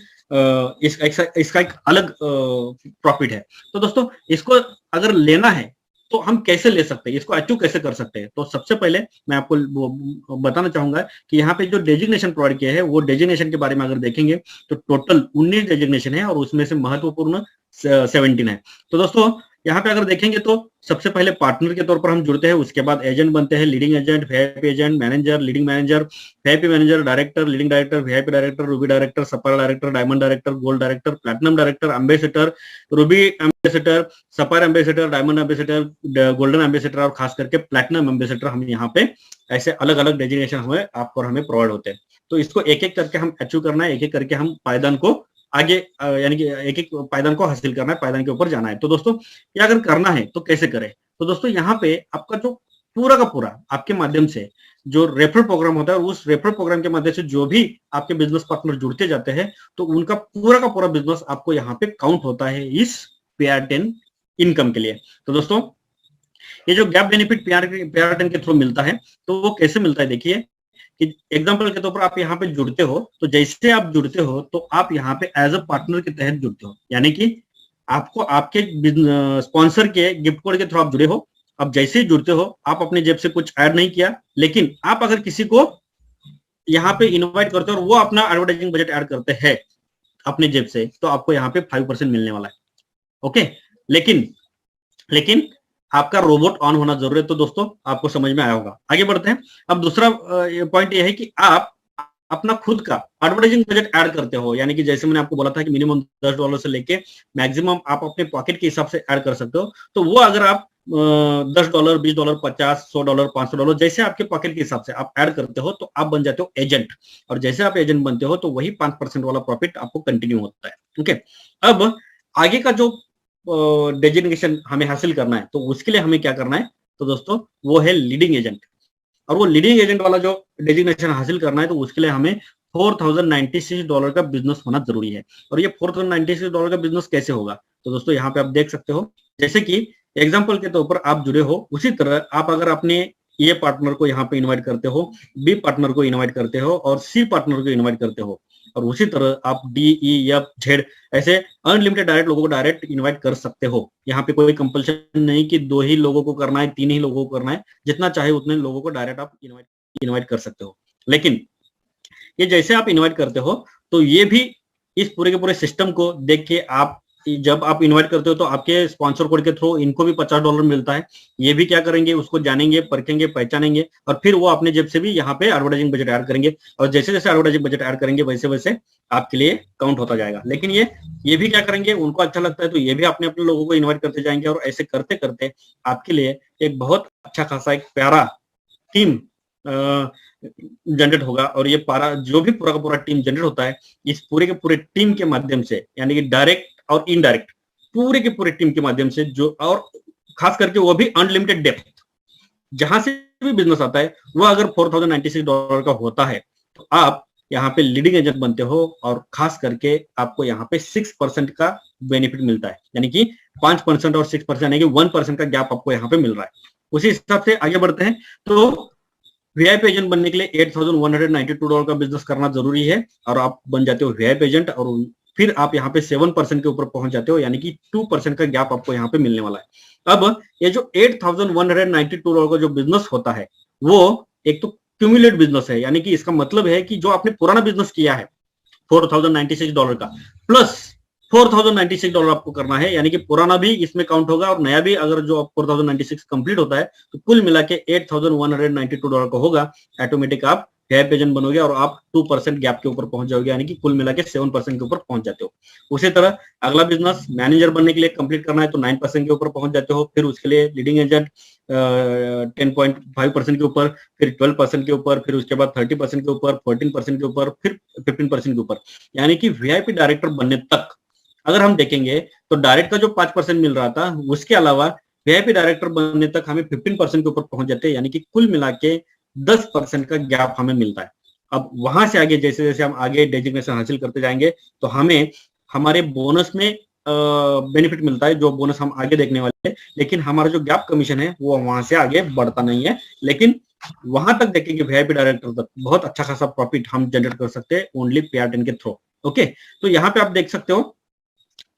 इसका एक अलग प्रॉफिट है। तो दोस्तों इसको अगर लेना है तो हम कैसे ले सकते हैं, इसको अचीव कैसे कर सकते हैं। तो सबसे पहले मैं आपको बताना चाहूंगा कि यहाँ पे जो डेजिग्नेशन प्रोवाइड किया है, वो डेजिग्नेशन के बारे में अगर देखेंगे तो टोटल 19 डेजिग्नेशन है, और उसमें से महत्वपूर्ण 17 है। तो दोस्तों यहाँ पे अगर देखेंगे तो सबसे पहले पार्टनर के तौर पर हम जुड़ते हैं, उसके बाद एजेंट बनते हैं, leading agent, VIP agent, manager, leading manager, VIP manager, director, leading director, VIP director, ruby director, sapphire director, diamond director, gold director, platinum director, ambassador, ruby ambassador, sapphire ambassador, diamond ambassador, golden ambassador, और खास करके platinum ambassador हम यहाँ पे ऐसे अलग अलग designation हमें आपको हमें प्रोवाइड होते हैं। तो इसको एक एक करके हम अचीव करना है, एक एक करके हम पायदान को आगे, यानी कि एक एक पायदान को हासिल करना है, पायदान के ऊपर जाना है। तो दोस्तों ये अगर करना है तो कैसे करें। तो दोस्तों यहाँ पे आपका जो पूरा का पूरा आपके माध्यम से जो रेफरल प्रोग्राम होता है, उस रेफरल प्रोग्राम के माध्यम से जो भी आपके बिजनेस पार्टनर जुड़ते जाते हैं तो उनका पूरा का पूरा बिजनेस आपको यहाँ पे काउंट होता है इस PR10 इनकम के लिए। तो दोस्तों ये जो गैप बेनिफिट PR10 के थ्रू मिलता है तो वो कैसे मिलता है, देखिए कि एग्जांपल के तौर पर आप यहाँ पे जुड़ते हो, तो जैसे आप जुड़ते हो तो आप यहाँ पे एज अ पार्टनर के तहत जुड़ते हो, यानी कि आपको आपके स्पॉन्सर के गिफ्ट कोड के थ्रू आप जुड़े हो। अब जैसे ही जुड़ते हो आप अपने जेब से कुछ ऐड नहीं किया, लेकिन आप अगर किसी को यहाँ पे इन्वाइट करते हो और वो अपना एडवर्टाइजिंग बजट ऐड करते हैं अपने जेब से, तो आपको यहाँ पे 5% मिलने वाला है। ओके, लेकिन आपका रोबोट ऑन होना जरूरी है। तो दोस्तों आपको समझ में आया होगा। आगे बढ़ते हैं। अब दूसरा पॉइंट यह है कि आप अपना खुद का एडवर्टाइजिंग बजट ऐड करते हो, यानी कि जैसे मैंने आपको बोला था कि मिनिमम $10 से लेके मैक्सिमम आप अपने पॉकेट के हिसाब से ऐड कर सकते हो। तो वो अगर आप $10, $20, $50, $100, $500 जैसे आपके पॉकेट के हिसाब से आप ऐड करते हो तो आप बन जाते हो एजेंट, और जैसे आप एजेंट बनते हो तो वही 5% वाला प्रॉफिट आपको कंटिन्यू होता है। ओके, अब आगे का जो डेजिग्नेशन हमें हासिल करना है तो उसके लिए हमें क्या करना है, तो दोस्तों वो है लीडिंग एजेंट। और वो लीडिंग एजेंट वाला जो डेजिग्नेशन हासिल करना है तो उसके लिए हमें $4096 का बिजनेस होना जरूरी है। और ये $4096 का बिजनेस कैसे होगा, तो दोस्तों यहाँ पे आप देख सकते हो, जैसे कि एग्जाम्पल के तौर पर आप जुड़े हो, उसी तरह आप अगर अपने ए पार्टनर को यहाँ पे इन्वाइट करते हो, बी पार्टनर को इन्वाइट करते हो और सी पार्टनर को इन्वाइट करते हो, और उसी तरह आप डी, ई, एफ, जेड ऐसे अनलिमिटेड डायरेक्ट लोगों को डायरेक्ट इनवाइट कर सकते हो। यहाँ पे कोई कंपल्शन नहीं कि 2 ही लोगों को करना है, 3 ही लोगों को करना है, जितना चाहे उतने लोगों को डायरेक्ट आप इनवाइट कर सकते हो। लेकिन ये जैसे आप इनवाइट करते हो तो ये भी इस पूरे के पूरे सिस्टम को देख के आप जब आप इनवाइट करते हो तो आपके स्पॉन्सर कोड के थ्रू इनको भी $50 मिलता है। ये भी क्या करेंगे, उसको जानेंगे, परखेंगे, पहचानेंगे और फिर वो अपने जेब से भी यहाँ पे एडवर्टाइजिंग बजट ऐड करेंगे और जैसे जैसे एडवर्टाइजिंग बजट ऐड करेंगे वैसे वैसे आपके लिए काउंट होता जाएगा। लेकिन ये भी क्या करेंगे, उनको अच्छा लगता है तो ये भी अपने अपने लोगों को इन्वाइट करते जाएंगे और ऐसे करते करते आपके लिए एक बहुत अच्छा खासा एक प्यारा टीम जनरेट होगा। और ये जो भी पूरा का पूरा टीम जनरेट होता है, इस पूरे के पूरे टीम के माध्यम से, यानी कि डायरेक्ट और इनडायरेक्ट पूरे के पूरे टीम के माध्यम से, जो और खास करके वो भी अनलिमिटेड डेप्थ, जहां से भी बिजनेस आता है वो अगर $4096 का होता है तो आप यहाँ पे लीडिंग एजेंट बनते हो और खास करके आपको यहाँ पे 6% का बेनिफिट मिलता है, यानी कि 5% और 6% यानी कि 1% का गैप आपको यहाँ पे मिल रहा है। उसी हिसाब से आगे बढ़ते हैं तो वीआईपी एजेंट बनने के लिए $8192 का बिजनेस करना जरूरी है और आप बन जाते हो वीआईपी एजेंट और फिर आप यहाँ पे 7% के ऊपर पहुंच जाते हो, यानी कि 2% का गैप आपको यहाँ पे मिलने वाला है। अब ये जो $8192 का जो बिजनेस होता है वो एक तो क्यूमुलेट बिजनेस है, यानी कि इसका मतलब है कि जो आपने पुराना बिजनेस किया है $4096 का प्लस $4096 आपको करना है, यानी कि पुराना भी इसमें काउंट होगा और नया भी। अगर जो 4096 कंप्लीट होता है तो कुल मिला के $8192 का होगा। ऑटोमेटिक आप वीआईपी एजेंट बनोगे और आप 2% गैप के ऊपर पहुंच जाओगे, यानी कि कुल मिला के 7% के ऊपर पहुंच जाते हो। उसी तरह अगला बिजनेस मैनेजर बनने के लिए कंप्लीट करना है तो 9% के ऊपर पहुंच जाते हो। फिर उसके लिए लीडिंग एजेंट 10.5% के ऊपर, फिर 12% के ऊपर, फिर उसके बाद 30% के ऊपर, 14% के ऊपर, फिर 15% के ऊपर, यानी कि वीआईपी डायरेक्टर बनने तक अगर हम देखेंगे तो डायरेक्ट का जो 5% मिल रहा था उसके अलावा वीआईपी डायरेक्टर बनने तक हमें 15% के ऊपर पहुंच जाते हैं, यानी कि कुल मिला के 10% का गैप हमें मिलता है। अब वहां से आगे जैसे जैसे हम आगे डेजिग्नेशन हासिल करते जाएंगे तो हमें हमारे बोनस में बेनिफिट मिलता है, जो बोनस हम आगे देखने वाले हैं। लेकिन हमारा जो गैप कमीशन है वो वहां से आगे बढ़ता नहीं है, लेकिन वहां तक देखेंगे वीआईपी डायरेक्टर तक बहुत अच्छा खासा प्रॉफिट हम जनरेट कर सकते हैं ओनली PR10 के थ्रू। ओके, तो यहाँ पे आप देख सकते हो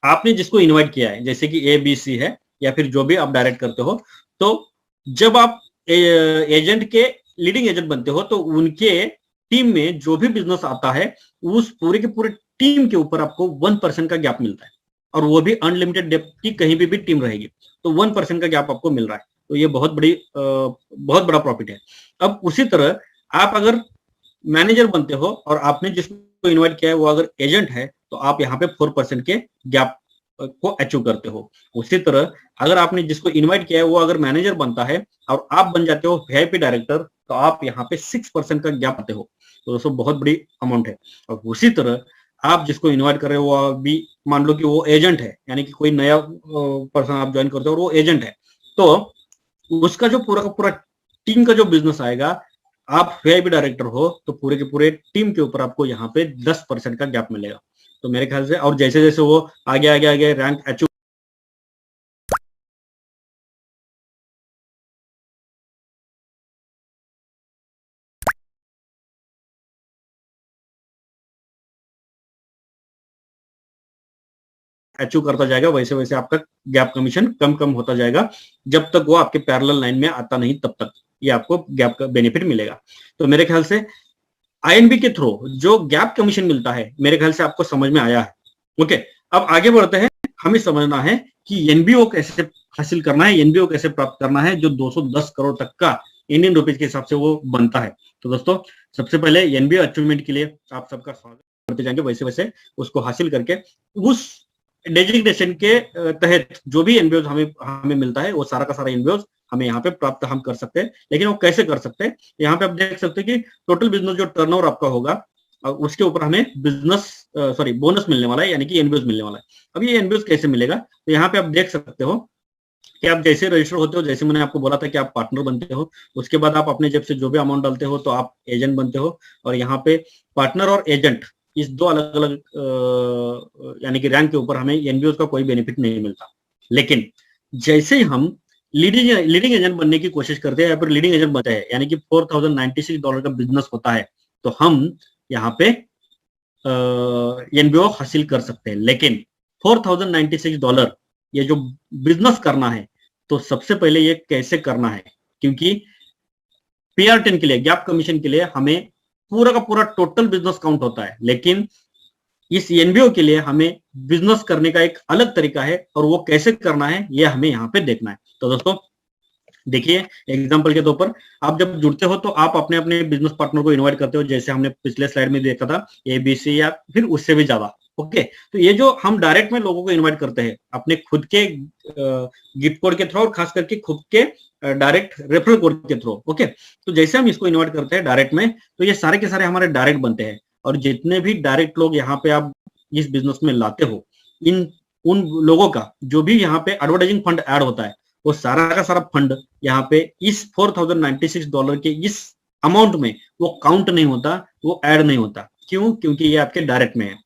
आपने जिसको इनवाइट किया है, जैसे कि ABC है या फिर जो भी आप डायरेक्ट करते हो, तो जब आप एजेंट के लीडिंग एजेंट बनते हो तो उनके टीम में जो भी बिजनेस आता है उस पूरे के पूरे टीम के ऊपर आपको 1% का गैप मिलता है और वो भी अनलिमिटेड डेप्थ की कहीं भी टीम रहेगी तो 1% का गैप आपको मिल रहा है। तो ये बहुत बड़ा प्रॉफिट है। अब उसी तरह आप अगर मैनेजर बनते हो और आपने जिसको इनवाइट किया है वो अगर एजेंट है तो आप यहाँ पे 4% के गैप को अचीव करते हो। उसी तरह अगर आपने जिसको इनवाइट किया है वो अगर मैनेजर बनता है और आप बन जाते हो वीआईपी डायरेक्टर तो आप यहाँ पे 6% का गैप आते हो। तो दोस्तों बहुत बड़ी अमाउंट है। और उसी तरह आप जिसको इनवाइट कर रहे हो वो भी मान लो कि वो एजेंट है, यानी कि कोई नया पर्सन आप ज्वाइन करते हो और वो एजेंट है, तो उसका जो पूरा का पूरा टीम का जो बिजनेस आएगा, आप वीआईपी डायरेक्टर हो तो पूरे के पूरे टीम के ऊपर आपको यहाँ पे 10% का गैप मिलेगा। तो मेरे ख्याल से और जैसे जैसे वो आगे आगे आगे रैंक अचीव करता जाएगा वैसे वैसे आपका गैप कमीशन कम कम होता जाएगा, जब तक वो आपके पैरेलल लाइन में आता नहीं तब तक ये आपको गैप का बेनिफिट मिलेगा। तो मेरे ख्याल से INB के थ्रू जो गैप कमीशन मिलता है मेरे ख्याल से आपको समझ में आया है। ओके, अब आगे बढ़ते हैं। हमें समझना है कि एनबीओ कैसे हासिल करना है, एनबीओ कैसे प्राप्त करना है जो 210 करोड़ तक का इंडियन रुपीज के हिसाब से वो बनता है। तो दोस्तों सबसे पहले एनबीओ अचीवमेंट के लिए आप सबका स्वागत करते जाएंगे, वैसे वैसे उसको हासिल करके उस डेजिग्नेशन के तहत जो भी एनबीओ हमें मिलता है वो सारा का सारा एनबीओ हमें यहाँ पे प्राप्त हम कर सकते हैं। लेकिन वो कैसे कर सकते हैं, यहाँ पे आप देख सकते हैं कि टोटल बिजनेस जो टर्नओवर आपका होगा उसके ऊपर हमें बोनस मिलने वाला है, यानी कि एनबीओस मिलने वाला है। अब ये एनबीओस कैसे मिलेगा, तो यहाँ पे आप देख सकते हो कि आप जैसे रजिस्टर होते हो, जैसे मैंने आपको बोला था कि आप पार्टनर बनते हो, उसके बाद आप अपने जेब से जो भी अमाउंट डालते हो तो आप एजेंट बनते हो। और यहाँ पे पार्टनर और एजेंट इस दो अलग अलग यानी कि रैंक के ऊपर हमें एनबीओस का कोई बेनिफिट नहीं मिलता। लेकिन जैसे ही हम लीडिंग एजेंट बनने की कोशिश करते हैं या फिर लीडिंग एजेंट बनते हैं, यानी कि $4096 का बिजनेस होता है, तो हम यहाँ पे एनबीओ हासिल कर सकते हैं। लेकिन $4096 ये जो बिजनेस करना है, तो सबसे पहले ये कैसे करना है, क्योंकि PR10 के लिए, गैप कमीशन के लिए हमें पूरा का पूरा टोटल बिजनेस काउंट होता है, लेकिन इस एनबीओ के लिए हमें बिजनेस करने का एक अलग तरीका है, और वो कैसे करना है ये हमें यहाँ पे देखना है। तो दोस्तों देखिए, एग्जांपल के तौर पर आप जब जुड़ते हो तो आप अपने अपने बिजनेस पार्टनर को इनवाइट करते हो, जैसे हमने पिछले स्लाइड में देखा था ABC या फिर उससे भी ज्यादा। ओके, तो ये जो हम डायरेक्ट में लोगों को इनवाइट करते हैं अपने खुद के गिफ्ट कोड के थ्रू, और खास करके खुद के डायरेक्ट रेफरल कोड के थ्रू। ओके, तो जैसे हम इसको इनवाइट करते हैं डायरेक्ट में, तो ये सारे के सारे हमारे डायरेक्ट बनते हैं, और जितने भी डायरेक्ट लोग यहाँ पे आप इस बिजनेस में लाते हो, इन उन लोगों का जो भी यहाँ पे एडवर्टाइजिंग फंड ऐड होता है, वो सारा का सारा फंड यहाँ पे इस $4096 के इस अमाउंट में वो काउंट नहीं होता, वो ऐड नहीं होता। क्यों? क्योंकि ये आपके डायरेक्ट में है।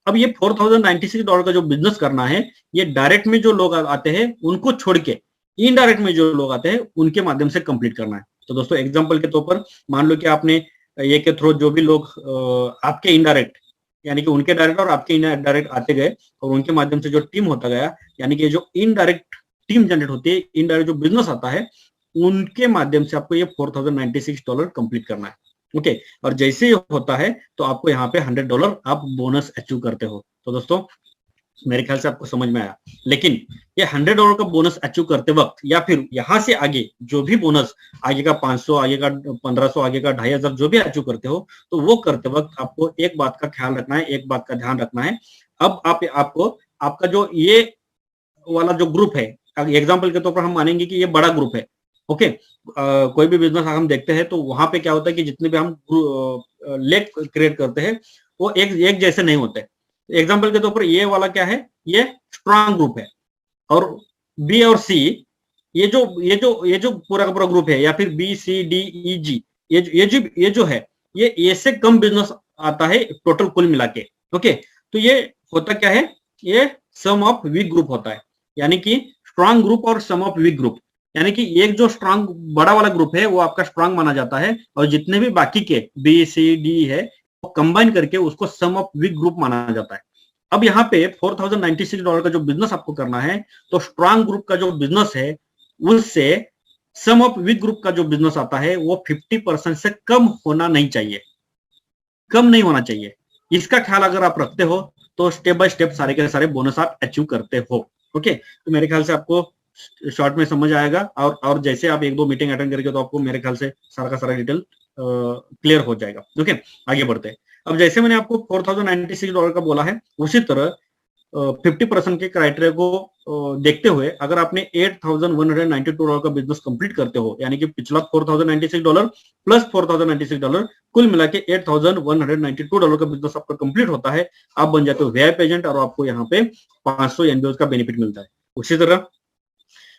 अब ये $4096 का जो बिजनेस करना है, ये डायरेक्ट में जो लोग आते हैं उनको छोड़ के इनडायरेक्ट में जो लोग आते हैं उनके माध्यम से कंप्लीट करना है। तो दोस्तों एग्जांपल के तौर पर मान लो कि आपने ये के थ्रू जो भी लोग आपके इनडायरेक्ट, यानी कि उनके डायरेक्ट और आपके इनडायरेक्ट आते गए, और उनके माध्यम से जो टीम होता गया, यानी कि जो इनडायरेक्ट टीम जनरेट होती है, इनडायरेक्ट जो बिजनेस आता है, उनके माध्यम से आपको ये $4096 कंप्लीट करना है। ओके, और जैसे ही होता है तो आपको यहाँ पे $100 आप बोनस अचीव करते हो। तो दोस्तों मेरे ख्याल से आपको समझ में आया। लेकिन ये $100 का बोनस अचीव करते वक्त, या फिर यहाँ से आगे जो भी बोनस, आगे का 500, आगे का 1500, आगे का 2500 जो भी अचीव करते हो, तो वो करते वक्त आपको एक बात का ख्याल रखना है, एक बात का ध्यान रखना है। अब आपको आपका जो ये वाला जो ग्रुप है, एग्जाम्पल के तौर पर हम मानेंगे कि ये बड़ा ग्रुप है। ओके, कोई भी बिजनेस हम देखते हैं तो वहां पे क्या होता है कि जितने भी हम लेग क्रिएट करते हैं वो एक जैसे नहीं होते। एग्जाम्पल के तौर पर ये वाला क्या है, ये स्ट्रांग ग्रुप है, और बी और सी, ये जो पूरा का पूरा ग्रुप है, या फिर BCDEG, ये जो है, ये ए से कम बिजनेस आता है टोटल कुल मिला के। ओके, तो ये होता क्या है, ये सम ऑफ वीक ग्रुप होता है, यानी कि स्ट्रांग ग्रुप और सम ऑफ वीक ग्रुप, यानी कि एक जो स्ट्रांग बड़ा वाला ग्रुप है वो आपका स्ट्रांग माना जाता है, और जितने भी बाकी के BCD है वो कंबाइन करके उसको सम ऑफ वीक ग्रुप माना जाता है। अब यहाँ पे $4096 का जो बिजनेस आपको करना है, तो स्ट्रांग ग्रुप का जो बिजनेस है उससे सम ऑफ वीक ग्रुप का जो बिजनेस आता है वो 50% से कम होना नहीं चाहिए, कम नहीं होना चाहिए। इसका ख्याल अगर आप रखते हो तो स्टेप बाय स्टेप सारे के सारे बोनस आप अचीव करते हो। ओके, तो मेरे ख्याल से आपको शॉर्ट में समझ आएगा, और जैसे आप 1-2 मीटिंग अटेंड करके तो आपको मेरे ख्याल से सारा का सारा डिटेल क्लियर हो जाएगा। ओके, आगे बढ़ते हैं। अब जैसे मैंने आपको $4096 का बोला है, उसी तरह 50% के क्राइटेरिया को देखते हुए अगर आपने $8192 का बिजनेस कंप्लीट करते हो, यानी कि पिछला $4096 प्लस $4096 कुल मिला के $8192 का बिजनेस आपका कंप्लीट होता है, आप बन जाते हो VIP एजेंट, और आपको यहाँ पे 500 एनबीओ का बेनिफिट मिलता है। उसी तरह,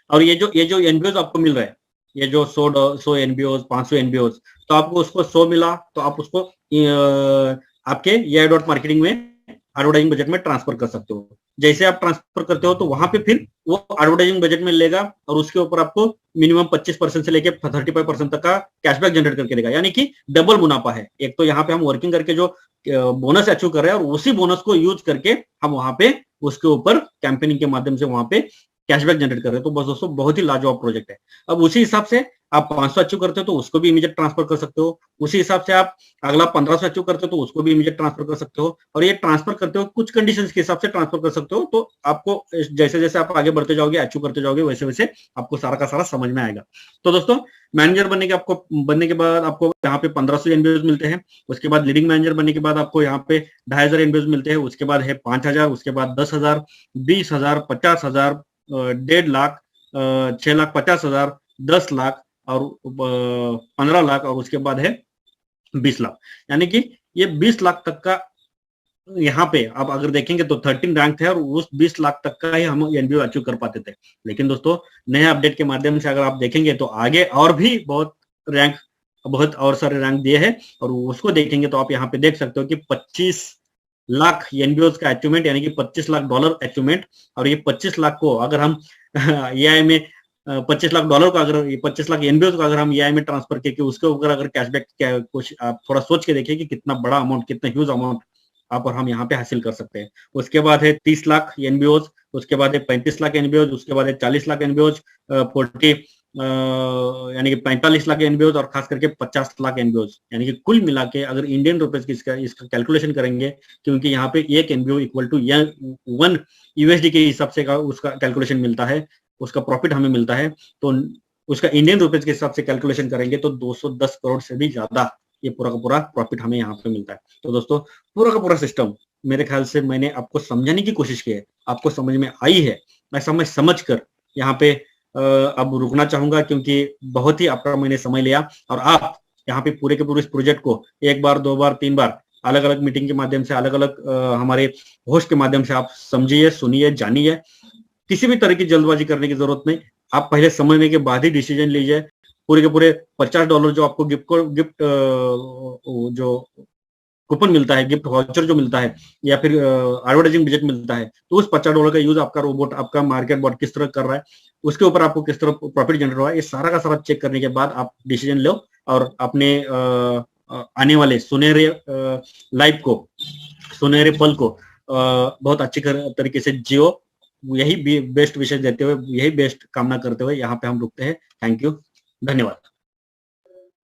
और ये जो एनबीओ आपको मिल रहा है, ये जो 100 एनबीओ 500 एनबीओ, तो आपको उसको 100 मिला तो आप उसको आपके AI.marketing में एडवर्टाइजिंग बजट में ट्रांसफर कर सकते हो। जैसे आप ट्रांसफर करते हो तो वहां पे फिर वो एडवर्टाइजिंग बजट में लेगा, और उसके ऊपर आपको मिनिमम 25% से लेके 35% तक का कैशबैक जनरेट करके देगा, यानी कि डबल मुनाफा है। एक तो यहाँ पे हम वर्किंग करके जो बोनस अचीव कर रहे हैं, और उसी बोनस को यूज करके हम वहां पे उसके ऊपर कैंपेनिंग के माध्यम से वहां पे कैशबैक जनरेट कर रहे हैं। तो बस दोस्तों बहुत ही लाजवाब प्रोजेक्ट है। अब उसी हिसाब से आप 500 अचीव करते हो तो उसको भी इमीडिएट ट्रांसफर कर सकते हो, उसी हिसाब से आप अगला 1500 अचीव करते हो तो उसको भी इमीडिएट ट्रांसफर कर सकते हो, और ये ट्रांसफर करते हो कुछ कंडीशंस के हिसाब से ट्रांसफर कर सकते हो। तो आपको जैसे जैसे आप आगे बढ़ते जाओगे, अचीव करते जाओगे, वैसे वैसे आपको सारा का सारा समझ में आएगा। तो दोस्तों मैनेजर बनने के बाद आपको यहाँ पे 1500 एनबीओ मिलते हैं, उसके बाद लीडिंग मैनेजर बनने के बाद आपको यहाँ पे 2500 एनबीओ मिलते हैं, उसके बाद है 5000, उसके बाद 10,000, 20,000, 50,000, 1.5 लाख, 6,50,000, 10 लाख, और 15 लाख, और उसके बाद है 20 लाख। यानी कि ये 20 लाख तक का यहाँ पे आप अगर देखेंगे तो 13 रैंक थे, और उस 20 लाख तक का ही हम एनबीओ अचीव कर पाते थे। लेकिन दोस्तों नए अपडेट के माध्यम से अगर आप देखेंगे तो आगे और भी बहुत और सारे रैंक दिए हैं, और उसको देखेंगे तो आप यहाँ पे देख सकते हो कि 25 लाख एनबीओ का अचीवमेंट, यानी कि $25 लाख अचीवमेंट। और ये 25 लाख को अगर हम AI में $25 लाख को, अगर 25 लाख एनबीओ को अगर हम AI में ट्रांसफर करके उसके ऊपर अगर कैशबैक कुछ आप थोड़ा सोच के देखिए कि कितना बड़ा अमाउंट, कितना ह्यूज अमाउंट आप और हम यहाँ पे हासिल कर सकते हैं। उसके बाद है 30 लाख एनबीओज, उसके बाद है 35 लाख एनबीओज, उसके बाद है 40 लाख एनबीओज, 40 यानी कि 45 लाख एनबीओज और खास करके 50 लाख एनबीओज, यानी कि कुल मिला के अगर इंडियन रुपीज की इसका कैलकुलेशन करेंगे, क्योंकि यहाँ पे एक एनबीओ इक्वल टू 1 यूएसडी के हिसाब से उसका कैलकुलेशन मिलता है, उसका प्रॉफिट हमें मिलता है, तो उसका इंडियन रुपीज के हिसाब से कैलकुलेशन करेंगे तो 210 करोड़ से भी ज्यादा ये पूरा का पूरा प्रॉफिट हमें यहाँ पे मिलता है। तो दोस्तों पूरा का पूरा सिस्टम मेरे ख्याल से मैंने आपको समझाने की कोशिश की है, आपको समझ में आई है, ऐसा मैं समझ कर यहाँ पे अब रुकना चाहूंगा, क्योंकि बहुत ही आपका मैंने समय लिया और आप यहाँ पे पूरे के पूरे इस प्रोजेक्ट को एक बार, दो बार, तीन बार अलग अलग मीटिंग के माध्यम से, अलग अलग हमारे होस्ट के माध्यम से आप समझिए, सुनिए, जानिए। किसी भी तरह की जल्दबाजी करने की जरूरत नहीं, आप पहले समझने के बाद ही डिसीजन लीजिए। पूरे के पूरे $50 जो आपको गिफ्ट जो कूपन मिलता है, गिफ्ट वाउचर जो मिलता है, या फिर एडवर्टाइजिंग बजट मिलता है, तो उस $50 का यूज आपका रोबोट, आपका मार्केट बॉट किस तरह कर रहा है, उसके ऊपर आपको किस तरह प्रॉफिट जनरेट हो रहा है, ये सारा का सारा चेक करने के बाद आप डिसीजन लो और अपने आने वाले सुनहरे लाइफ को, सुनहरे पल को बहुत अच्छी तरीके से जियो। यही बेस्ट विशेष देते हुए, यही बेस्ट कामना करते हुए यहाँ पे हम रुकते हैं। थैंक यू, धन्यवाद।